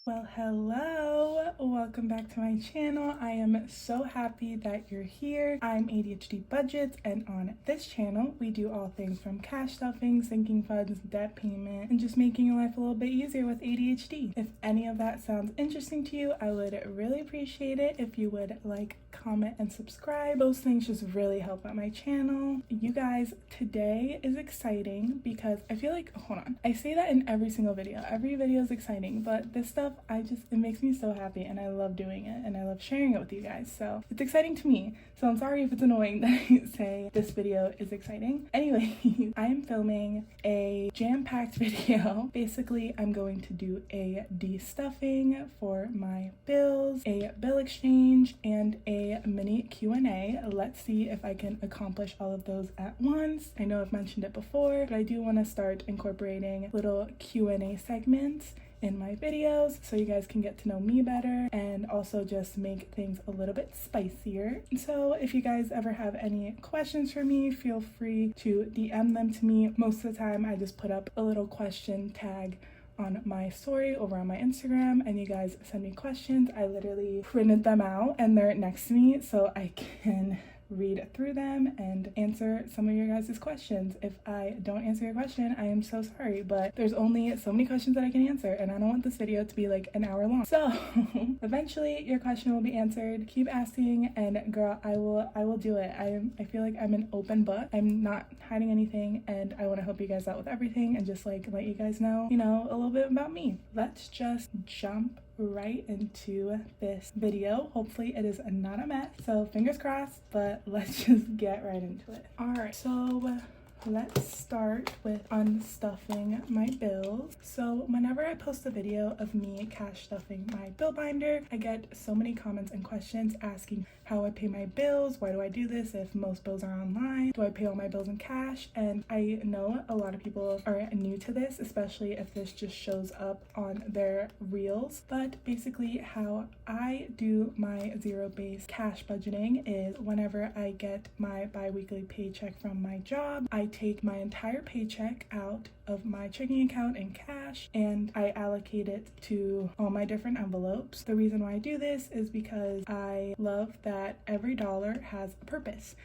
Well, hello, welcome back to my channel. I am so happy that you're here. I'm ADHD Budgets, and on this channel we do all things from cash stuffing, sinking funds, debt payment, and just making your life a little bit easier with ADHD. If any of that sounds interesting to you, I would really appreciate it if you would like, comment, and subscribe. Those things just really help out my channel. You guys, today is exciting because I feel like, hold on, I say that in every single video. Every video is exciting, but this stuff, it makes me so happy and I love doing it and I love sharing it with you guys. So it's exciting to me. So I'm sorry if it's annoying that I say this video is exciting. Anyway, I am filming a jam-packed video. Basically, I'm going to do a de-stuffing for my bills, a bill exchange, and a mini Q&A. Let's see if I can accomplish all of those at once. I know I've mentioned it before, but I do want to start incorporating little Q&A segments in my videos so you guys can get to know me better and also just make things a little bit spicier. So if you guys ever have any questions for me, feel free to DM them to me. Most of the time I just put up a little question tag on my story over on my Instagram and you guys send me questions. I literally printed them out and they're next to me so I can read through them and answer some of your guys' questions. If I don't answer your question, I am so sorry, but there's only so many questions that I can answer and I don't want this video to be like an hour long. So eventually your question will be answered. Keep asking and girl, I will do it. I feel like I'm an open book. I'm not hiding anything and I want to help you guys out with everything and just like let you guys know, a little bit about me. Let's just jump right into this video. Hopefully it is not a mess, so fingers crossed, but let's just get right into it. All right, so let's start with unstuffing my bills. So whenever I post a video of me cash stuffing my bill binder, I get so many comments and questions asking how I pay my bills. Why do I do this if most bills are online? Do I pay all my bills in cash? And I know a lot of people are new to this, especially if this just shows up on their reels. But basically how I do my zero-based cash budgeting is whenever I get my bi-weekly paycheck from my job, I take my entire paycheck out of my checking account in cash and I allocate it to all my different envelopes. The reason why I do this is because I love that every dollar has a purpose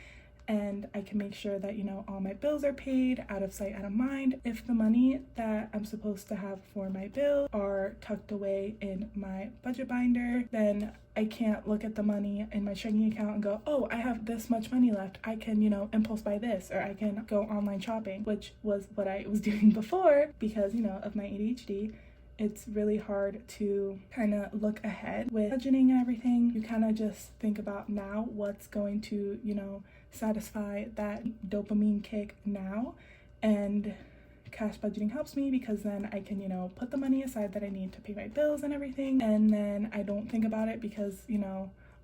and I can make sure that all my bills are paid, out of sight, out of mind. If the money that I'm supposed to have for my bill are tucked away in my budget binder, then I can't look at the money in my checking account and go, oh, I have this much money left, I can impulse buy this, or I can go online shopping, which was what I was doing before because of my ADHD. It's really hard to kind of look ahead with budgeting and everything. You kind of just think about now what's going to satisfy that dopamine kick now, and cash budgeting helps me because then I can put the money aside that I need to pay my bills and everything, and then I don't think about it because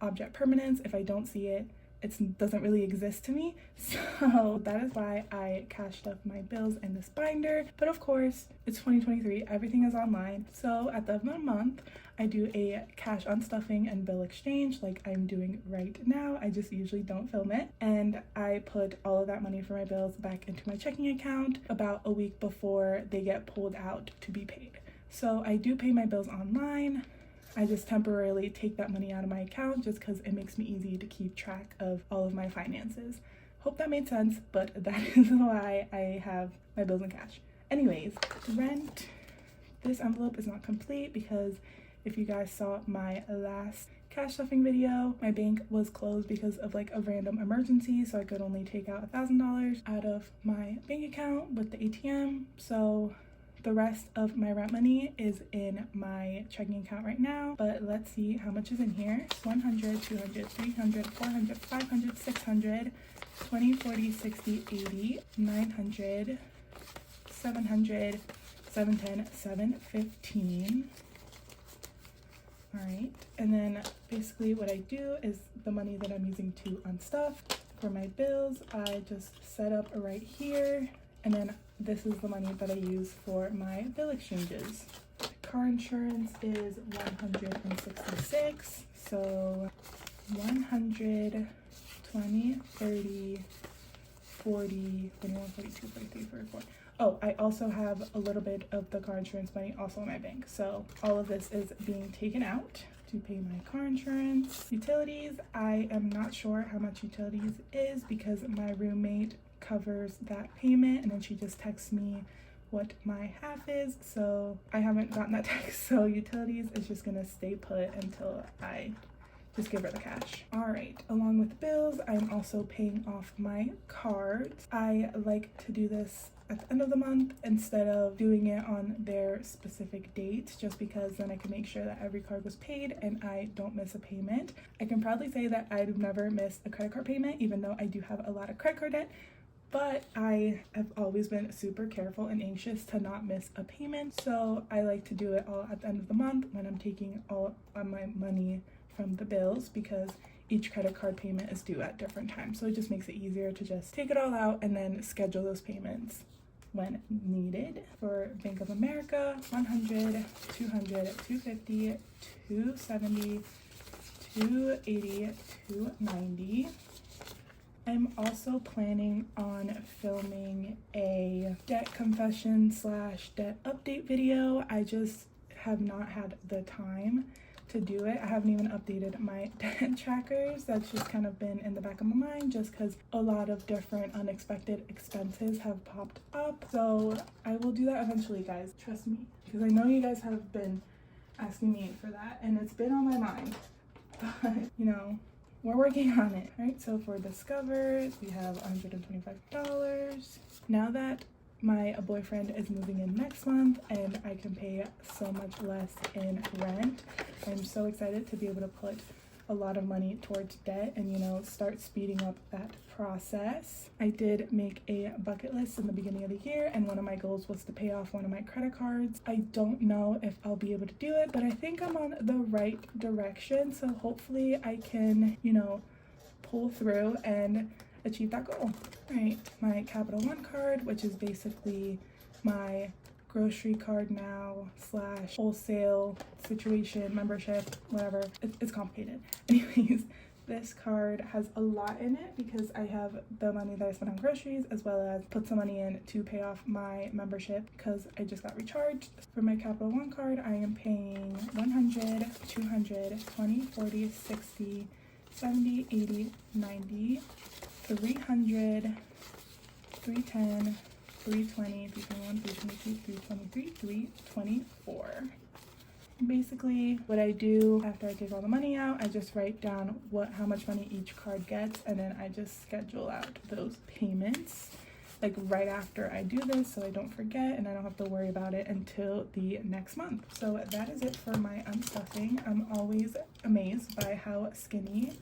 object permanence, if I don't see it, it doesn't really exist to me. So that is why I cash stuff my bills in this binder. But of course it's 2023, everything is online, so at the end of the month I do a cash unstuffing and bill exchange like I'm doing right now. I just usually don't film it, and I put all of that money for my bills back into my checking account about a week before they get pulled out to be paid. So I do pay my bills online. I just temporarily take that money out of my account just because it makes me easy to keep track of all of my finances. Hope that made sense, but that is why I have my bills in cash. Anyways, rent. This envelope is not complete because if you guys saw my last cash stuffing video, my bank was closed because of like a random emergency, so I could only take out $1,000 out of my bank account with the ATM. So the rest of my rent money is in my checking account right now, but let's see how much is in here. 100, 200, 300, 400, 500, 600, 20, 40, 60, 80, 900, 700, 710, 715. All right, and then basically what I do is the money that I'm using to unstuff for my bills, I just set up right here, and then this is the money that I use for my bill exchanges. Car insurance is 166, so 100, 20, 30, 40, 41, 42, 43, 44. Oh, I also have a little bit of the car insurance money also in my bank. So all of this is being taken out to pay my car insurance. Utilities, I am not sure how much utilities is because my roommate covers that payment and then she just texts me what my half is, so I haven't gotten that text. So utilities is just gonna stay put until I just give her the cash. All right, along with the bills, I'm also paying off my cards. I like to do this at the end of the month instead of doing it on their specific dates, just because then I can make sure that every card was paid and I don't miss a payment. I can proudly say that I've never missed a credit card payment, even though I do have a lot of credit card debt. But I have always been super careful and anxious to not miss a payment. So I like to do it all at the end of the month when I'm taking all of my money from the bills, because each credit card payment is due at different times. So it just makes it easier to just take it all out and then schedule those payments when needed. For Bank of America, 100, 200, 250, 270, 280, 290. I'm also planning on filming a debt confession / debt update video. I just have not had the time to do it. I haven't even updated my debt trackers. That's just kind of been in the back of my mind just because a lot of different unexpected expenses have popped up. So I will do that eventually, guys. Trust me, because I know you guys have been asking me for that and it's been on my mind. But, you know, we're working on it, right? So for Discover, we have $125. Now that my boyfriend is moving in next month and I can pay so much less in rent, I'm so excited to be able to put a lot of money towards debt and, you know, start speeding up that process. I did make a bucket list in the beginning of the year and one of my goals was to pay off one of my credit cards. I don't know if I'll be able to do it, but I think I'm on the right direction. So hopefully I can, you know, pull through and achieve that goal. All right, my Capital One card, which is basically my grocery card now / wholesale situation, membership, whatever. It's complicated. Anyways, this card has a lot in it because I have the money that I spent on groceries as well as put some money in to pay off my membership because I just got recharged. For my Capital One card, I am paying 100, 200, 20, 40, 60, 70, 80, 90, 300, 310, 320, 321, 322, 323, 324. Basically, what I do after I take all the money out, I just write down how much money each card gets, and then I just schedule out those payments like right after I do this so I don't forget and I don't have to worry about it until the next month. So that is it for my unstuffing. I'm always amazed by how skinny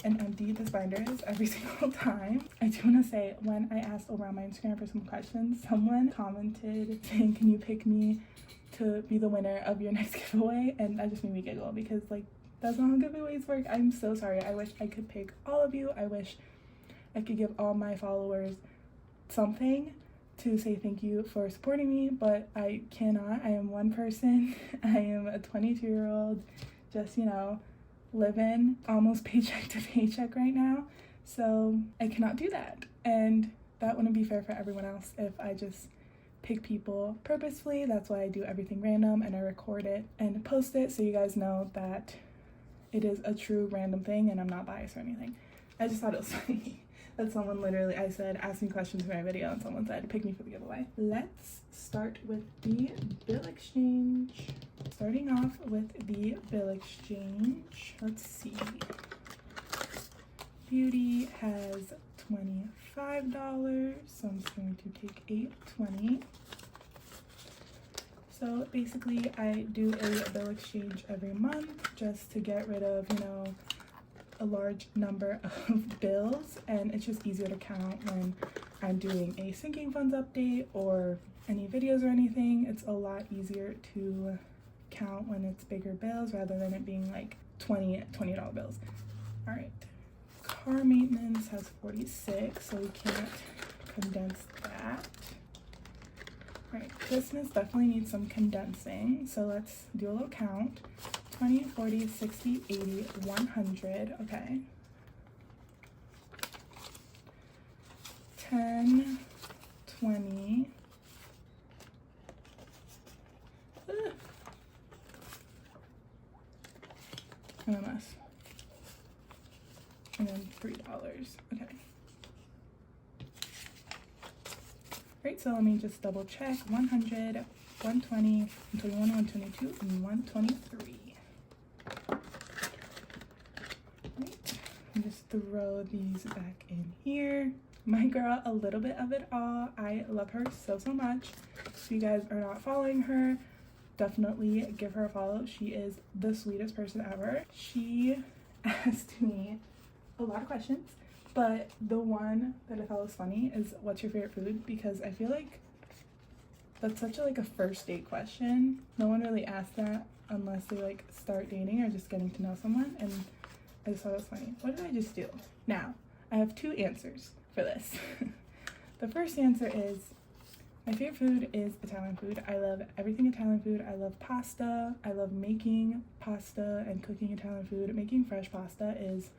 and empty this binder is every single time. I do want to say, when I asked over on my Instagram for some questions, someone commented saying, can you pick me to be the winner of your next giveaway? And that just made me giggle because, like, that's not how giveaways work. I'm so sorry. I wish I could pick all of you. I wish I could give all my followers something to say thank you for supporting me, but I cannot. I am one person. I am a 22-year-old, just, you know, living almost paycheck to paycheck right now. So I cannot do that. And that wouldn't be fair for everyone else if I just pick people purposefully. That's why I do everything random and I record it and post it so you guys know that it is a true random thing and I'm not biased or anything. I just thought it was funny that someone literally, I said, ask me questions for my video and someone said, pick me for the giveaway. Let's start with the bill exchange. Starting off with the bill exchange, let's see. Beauty has $25, so I'm just going to take $8.20. So basically I do a bill exchange every month just to get rid of, you know, a large number of bills, and it's just easier to count when I'm doing a sinking funds update or any videos or anything. It's a lot easier to count when it's bigger bills rather than it being like $20 bills. All right, car maintenance has 46, so we can't condense that. All right, Christmas definitely needs some condensing, so let's do a little count. 20, 40, 60, 80, 100, okay. 10, 20, and then less. And then $3. Okay. Right, so let me just double check. 100, 120, 121, 122, and 123. Right, and just throw these back in here. My girl, a little bit of it all. I love her so much. If you guys are not following her, definitely give her a follow. She is the sweetest person ever. She asked me a lot of questions, but the one that I thought was funny is, what's your favorite food? Because I feel like that's such a first date question. No one really asks that unless they like start dating or just getting to know someone, and I just thought it was funny. What did I just do? Now, I have two answers for this. The first answer is, my favorite food is Italian food. I love everything Italian food. I love pasta. I love making pasta and cooking Italian food. Making fresh pasta is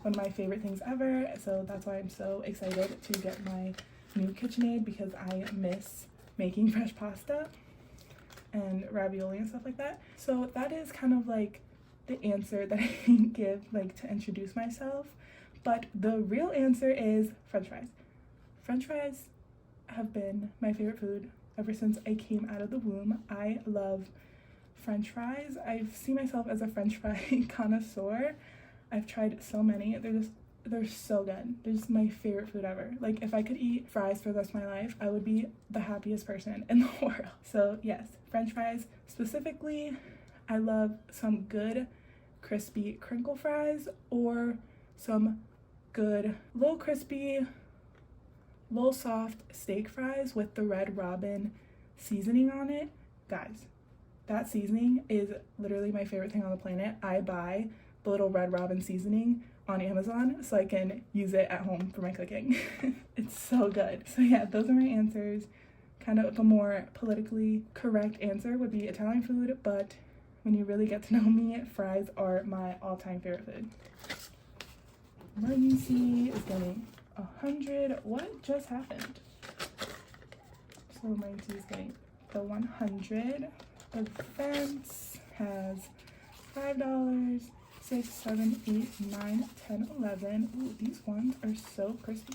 one of my favorite things ever. So that's why I'm so excited to get my new KitchenAid, because I miss making fresh pasta and ravioli and stuff like that. So that is kind of like the answer that I can give like to introduce myself. But the real answer is French fries. French fries have been my favorite food ever since I came out of the womb. I love French fries. I see myself as a French fry connoisseur. I've tried so many. They're so good. They're just my favorite food ever. Like, if I could eat fries for the rest of my life, I would be the happiest person in the world. So yes, French fries specifically. I love some good crispy crinkle fries, or some good little crispy, little soft steak fries with the Red Robin seasoning on it. Guys, that seasoning is literally my favorite thing on the planet. I buy the little Red Robin seasoning on Amazon so I can use it at home for my cooking. It's so good. So yeah, those are my answers. Kind of a more politically correct answer would be Italian food, but when you really get to know me, fries are my all-time favorite food. Emergency is getting 100. What just happened? So emergency is getting the 100. The fence has $5, 6, 7, 8, 9, 10, 11. Ooh, these ones are so crispy.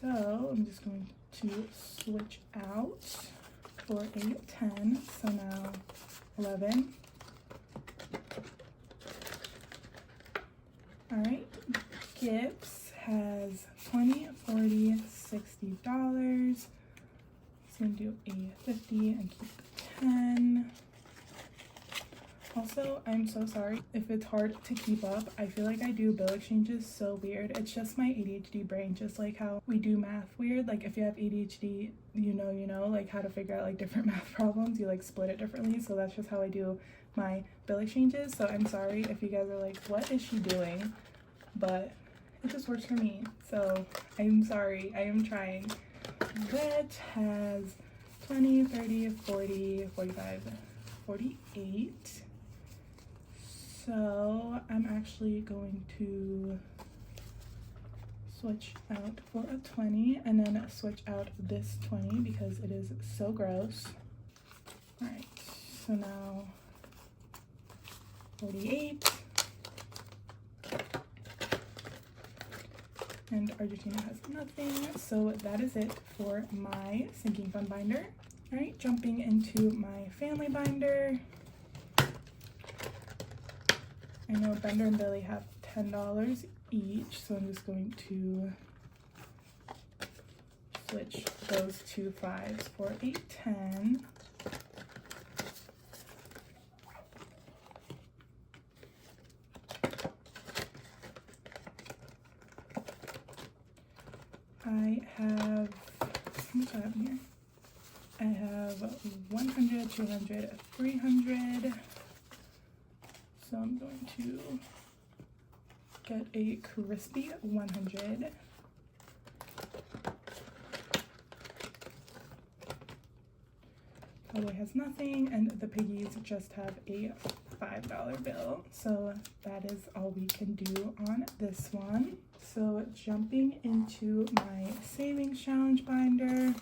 So I'm just going to switch out for a 10. So now 11. All right, Gibbs has $20, $40, $60. So I'm gonna do a 50 and keep the 10. Also, I'm so sorry if it's hard to keep up. I feel like I do bill exchanges so weird. It's just my ADHD brain, just like how we do math weird. Like, if you have ADHD, you know like how to figure out like different math problems. You like split it differently. So that's just how I do my bill exchanges. So I'm sorry if you guys are like, what is she doing? But it just works for me. So I'm sorry, I am trying. Vet has 20, 30, 40, 45, 48. So I'm actually going to switch out for a 20 and then switch out this 20 because it is so gross. All right, so now 48. And Argentina has nothing, so that is it for my sinking fund binder. All right, jumping into my family binder. I know Bender and Billy have $10 each, so I'm just going to switch those two 5s for a 10. I have, how much do I have in here? I have 100, 200, 300. So I'm going to get a crispy 100. Cowboy has nothing, and the piggies just have a $5 bill. So that is all we can do on this one. So jumping into my savings challenge binder.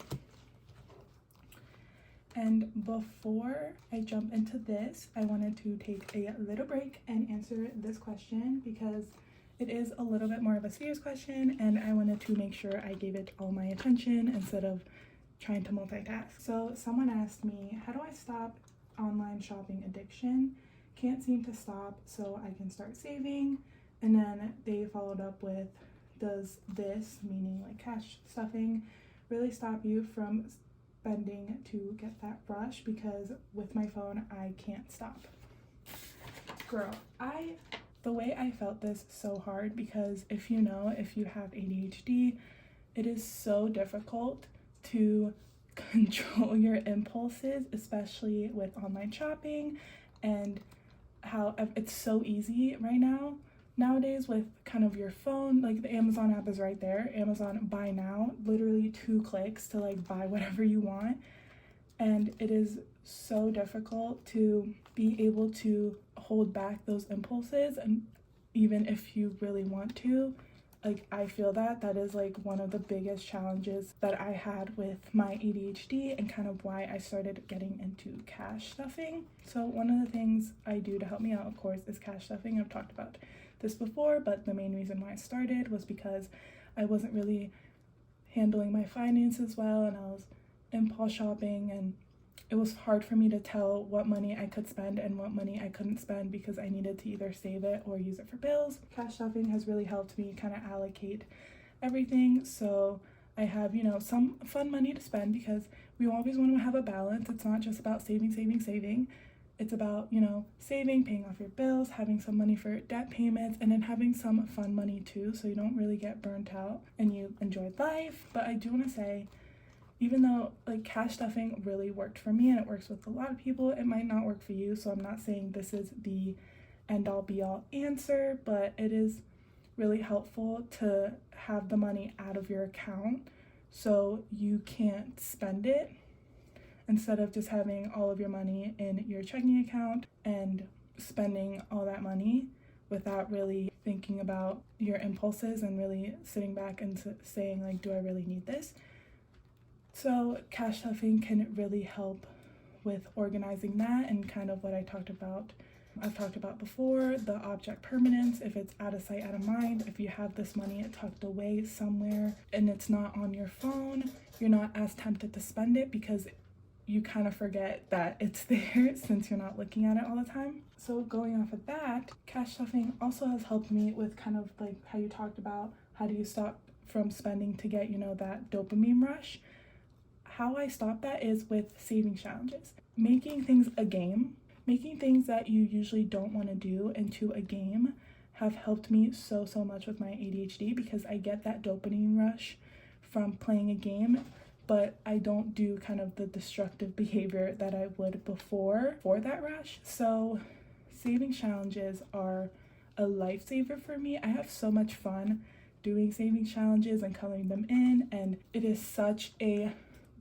And before I jump into this, I wanted to take a little break and answer this question because it is a little bit more of a serious question, and I wanted to make sure I gave it all my attention instead of trying to multitask. So someone asked me, how do I stop online shopping addiction? Can't seem to stop, so I can start saving. And then they followed up with, does this, meaning like cash stuffing, really stop you from spending to get that rush? Because with my phone, I can't stop. Girl, the way I felt this so hard, because if you have ADHD, it is so difficult to control your impulses, especially with online shopping, and how it's so easy right nowadays with kind of your phone. Like the Amazon app is right there, Amazon buy now, literally 2 clicks to like buy whatever you want. And it is so difficult to be able to hold back those impulses, and even if you really want to, like I feel that is like one of the biggest challenges that I had with my ADHD, and kind of why I started getting into cash stuffing. So one of the things I do to help me out, of course, is cash stuffing. I've talked about this before, but the main reason why I started was because I wasn't really handling my finances well, and I was impulse shopping, and it was hard for me to tell what money I could spend and what money I couldn't spend because I needed to either save it or use it for bills. Cash stuffing has really helped me kind of allocate everything, so I have, some fun money to spend, because we always want to have a balance. It's not just about saving. It's about, saving, paying off your bills, having some money for debt payments, and then having some fun money too, so you don't really get burnt out and you enjoy life. But I do want to say, even though like cash stuffing really worked for me and it works with a lot of people, it might not work for you. So I'm not saying this is the end all be all answer, but it is really helpful to have the money out of your account so you can't spend it, instead of just having all of your money in your checking account and spending all that money without really thinking about your impulses and really sitting back and saying like, do I really need this? So cash stuffing can really help with organizing that, and kind of what I've talked about before, the object permanence. If it's out of sight, out of mind, if you have this money tucked away somewhere and it's not on your phone, you're not as tempted to spend it because you kind of forget that it's there since you're not looking at it all the time. So going off of that, cash stuffing also has helped me with kind of like how you talked about, how do you stop from spending to get, that dopamine rush? How I stop that is with saving challenges. Making things a game, making things that you usually don't want to do into a game have helped me so much with my ADHD, because I get that dopamine rush from playing a game, but I don't do kind of the destructive behavior that I would before for that rush. So saving challenges are a lifesaver for me. I have so much fun doing saving challenges and coloring them in, and it is such a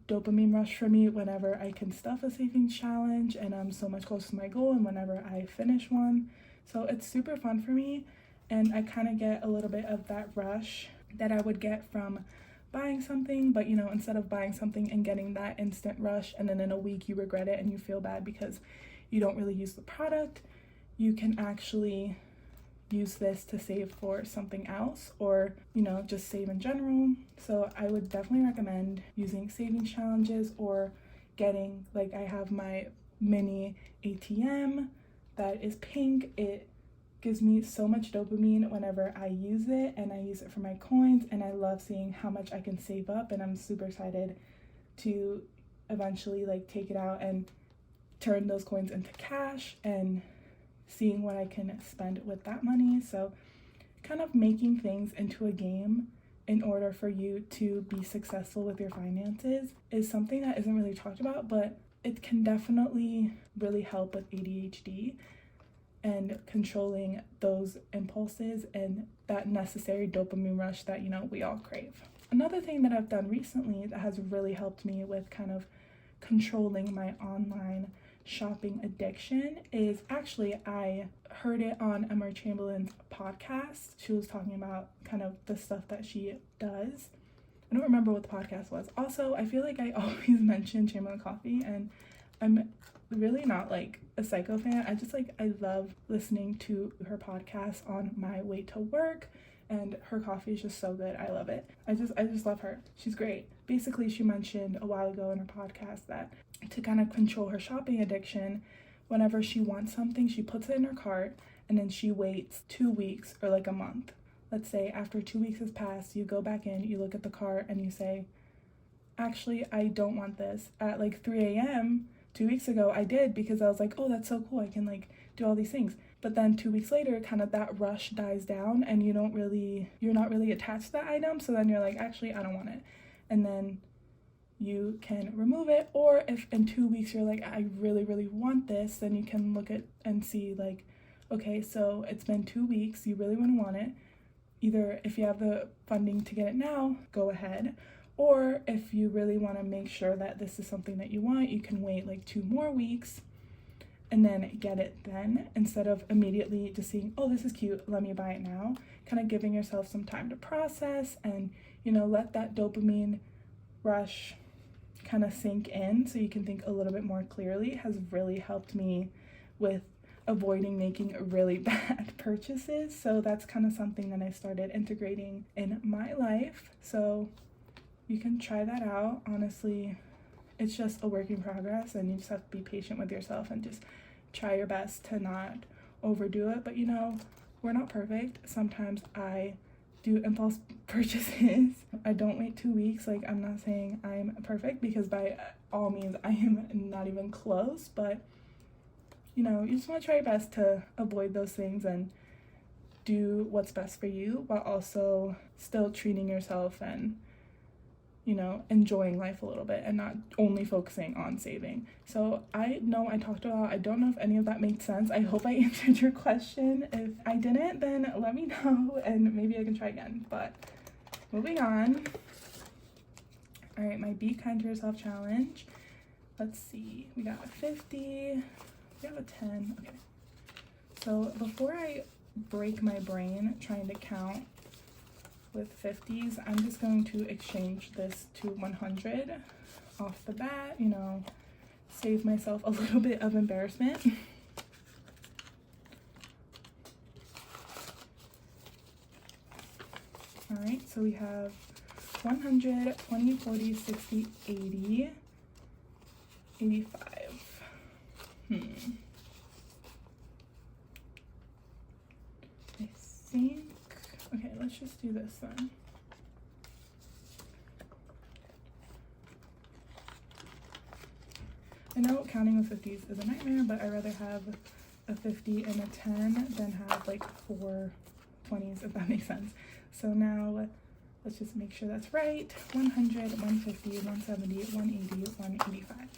dopamine rush for me whenever I can stuff a saving challenge and I'm so much closer to my goal, and whenever I finish one. So it's super fun for me, and I kind of get a little bit of that rush that I would get from buying something, but instead of buying something and getting that instant rush and then in a week you regret it and you feel bad because you don't really use the product, you can actually use this to save for something else, or just save in general. So I would definitely recommend using saving challenges, or getting, like, I have my mini ATM that is pink. It gives me so much dopamine whenever I use it, and I use it for my coins, and I love seeing how much I can save up, and I'm super excited to eventually take it out and turn those coins into cash and seeing what I can spend with that money. So kind of making things into a game in order for you to be successful with your finances is something that isn't really talked about, but it can definitely really help with ADHD and controlling those impulses and that necessary dopamine rush that we all crave. Another thing that I've done recently that has really helped me with kind of controlling my online shopping addiction is, actually, I heard it on Emma Chamberlain's podcast. She was talking about kind of the stuff that she does I don't remember what the podcast was. Also, I feel like I always mention Chamberlain Coffee, and I'm really not like a psycho fan. I love listening to her podcast on my way to work, and her coffee is just so good. I love it. I just love her. She's great. Basically, she mentioned a while ago in her podcast that to kind of control her shopping addiction, whenever she wants something, she puts it in her cart and then she waits 2 weeks or like a month. Let's say after 2 weeks has passed, you go back in, you look at the cart and you say, actually, I don't want this. At like 3 a.m. 2 weeks ago, I did, because I was like, oh, that's so cool. I can like do all these things. But then 2 weeks later, kind of that rush dies down and you're not really attached to that item. So then you're like, actually, I don't want it. And then you can remove it. Or if in 2 weeks you're like, I really, really want this, then you can look at and see like, okay, so it's been 2 weeks, you really want it. Either if you have the funding to get it now, go ahead. Or if you really want to make sure that this is something that you want, you can wait like 2 more weeks and then get it then, instead of immediately just seeing, oh, this is cute, let me buy it now. Kind of giving yourself some time to process and, let that dopamine rush kind of sink in so you can think a little bit more clearly. Has really helped me with avoiding making really bad purchases. So that's kind of something that I started integrating in my life. So you can try that out. Honestly, it's just a work in progress, and you just have to be patient with yourself and just try your best to not overdo it. But we're not perfect. Sometimes I do impulse purchases. I don't wait 2 weeks. Like, I'm not saying I'm perfect, because by all means I am not even close, but you just want to try your best to avoid those things and do what's best for you, while also still treating yourself and enjoying life a little bit and not only focusing on saving. So I know I talked a lot. I don't know if any of that made sense. I hope I answered your question. If I didn't, then let me know and maybe I can try again. But moving on. All right, my Be Kind to Yourself challenge. Let's see. We got a 50. We have a 10. Okay. So before I break my brain trying to count with 50s, I'm just going to exchange this to 100 off the bat, save myself a little bit of embarrassment. All right, so we have 100, 20, 40, 60, 80, 85. I think, okay, let's just do this then. I know counting with 50s is a nightmare, but I'd rather have a 50 and a 10 than have like 4 20s, if that makes sense. So now let's just make sure that's right. 100, 150, 170, 180, 185.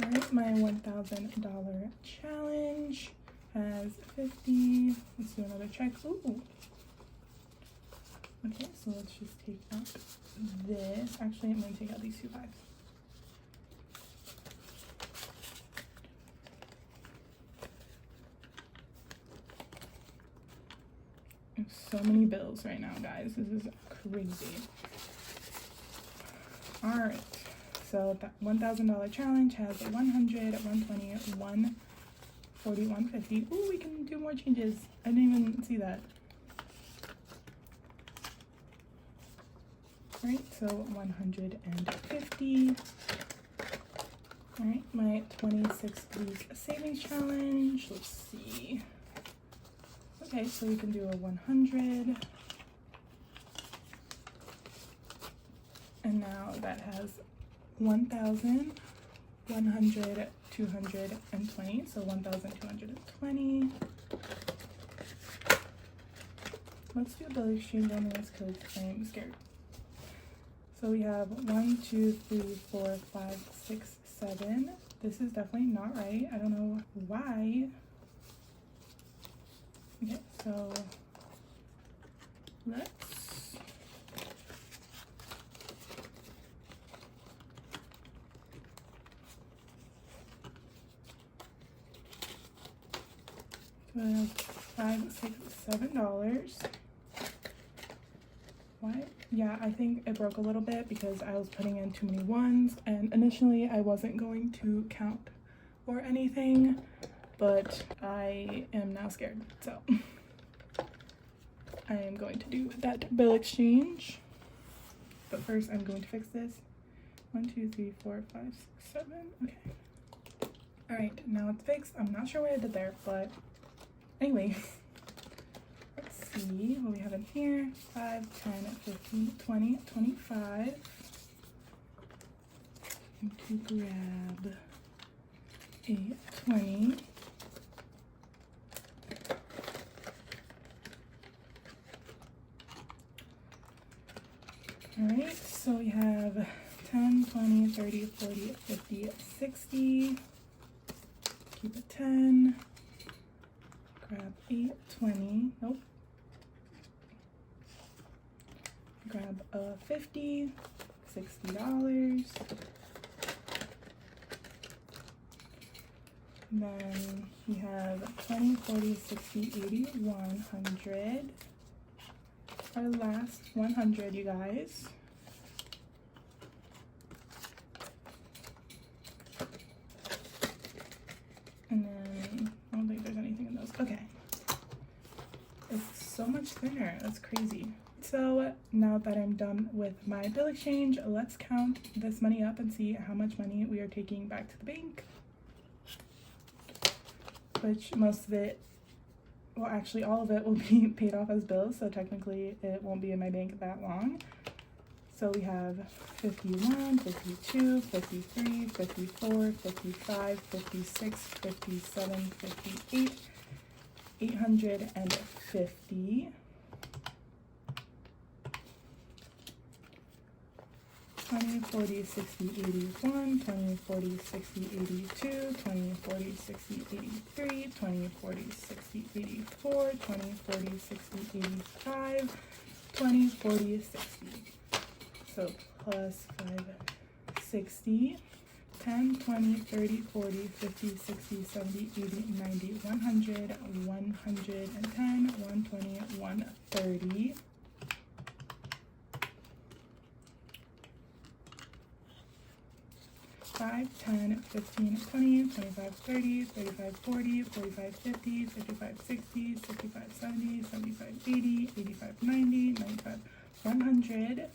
All right, my $1,000 challenge has 50. Let's do another check. Ooh. Okay, so let's just take out this. Actually, I'm going to take out these 2 5s. I have so many bills right now, guys. This is crazy. All right. So that $1,000 challenge has 100, 120, 140, 150. Ooh, we can do more changes. I didn't even see that. All right, so 150. All right, my 26-week savings challenge. Let's see. Okay, so we can do a 100. And now that has 1,000, 100, 220, so 1,220. Let's do a bill exchange on this because I'm scared. So we have 1, 2, 3, 4, 5, 6, 7. This is definitely not right. I don't know why. Okay, so let's $5, $6, $7. yeah, I think it broke a little bit because I was putting in too many ones, and initially I wasn't going to count or anything, but I am now scared, so I am going to do that bill exchange. But first I'm going to fix this. 1, 2, 3, 4, 5, 6, 7. Okay. All right, now it's fixed. I'm not sure what I did there, but anyways, let's see what we have in here. 5, 10, 15, 20, 25. I'm going to grab a 20. All right, so we have 10, 20, 30, 40, 50, 60. Keep a 10. Grab a 20. Nope. Grab a 50. $60. Then we have 20, 40, 60, 80, 100. Our last 100, you guys. And then I don't think there's anything in those. Okay. It's so much thinner. That's crazy. So now that I'm done with my bill exchange, let's count this money up and see how much money we are taking back to the bank. Which most of it, well, actually all of it will be paid off as bills, so technically it won't be in my bank that long. So we have 51, 52, 53, 54, 55, 56, 57, 58, 850. 20, 40, 60, 81, 20, 40, 60, 82, 20, 40, 60, 83, 20, 40, 60, 84, 20, 40, 60, 85, 20, 40, 60. So plus 5, 60, 10, 20, 30, 40, 50, 60, 70, 80, 90, 100, 110, 120, 130. 5, 10, 15, 20, 25, 30, 35, 40, 45, 50, 55, 60, 65, 70, 75, 80, 85, 90, 95, 100,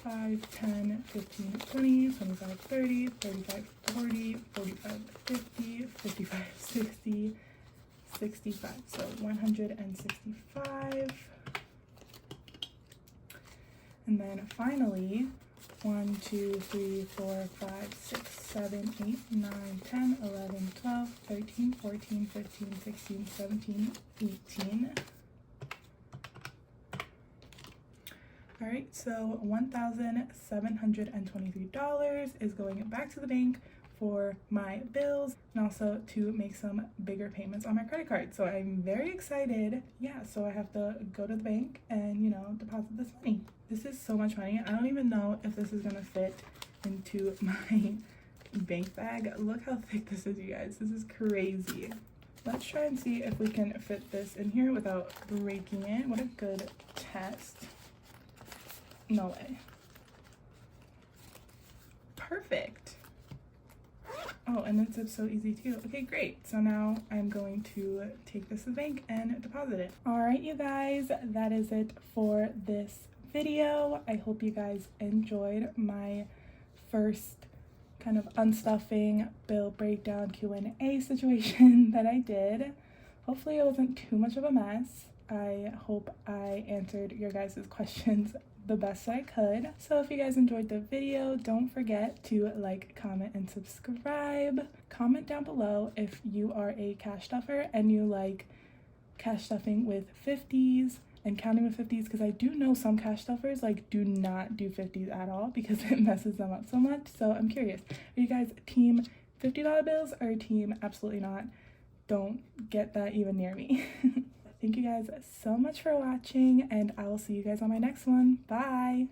5, 10, 15, 20, 25, 30, 35, 40, 45, 50, 55, 60, 65. So 165. And then finally, 1, 2, 3, 4, 5, 6, 7, 8, 9, 10, 11, 12, 13, 14, 15, 16, 17, 18. All right, so $1,723 is going back to the bank for my bills and also to make some bigger payments on my credit card. So I'm very excited. Yeah, so I have to go to the bank and, you know, deposit this money. This is so much money. I don't even know if this is gonna fit into my bank bag. Look how thick this is, you guys. This is crazy. Let's try and see if we can fit this in here without breaking it. What a good test. No way. Perfect. Oh, and it zips so easy too. Okay, great. So now I'm going to take this to the bank and deposit it. All right, you guys, that is it for this video. I hope you guys enjoyed my first kind of unstuffing bill breakdown Q&A situation that I did. Hopefully it wasn't too much of a mess. I hope I answered your guys' questions the best I could. So if you guys enjoyed the video, don't forget to like, comment, and subscribe. Comment down below if you are a cash stuffer and you like cash stuffing with 50s and counting with 50s, because I do know some cash stuffers like do not do 50s at all because it messes them up so much. So I'm curious, are you guys team $50 bills or team absolutely not? Don't get that even near me. Thank you guys so much for watching, and I will see you guys on my next one. Bye!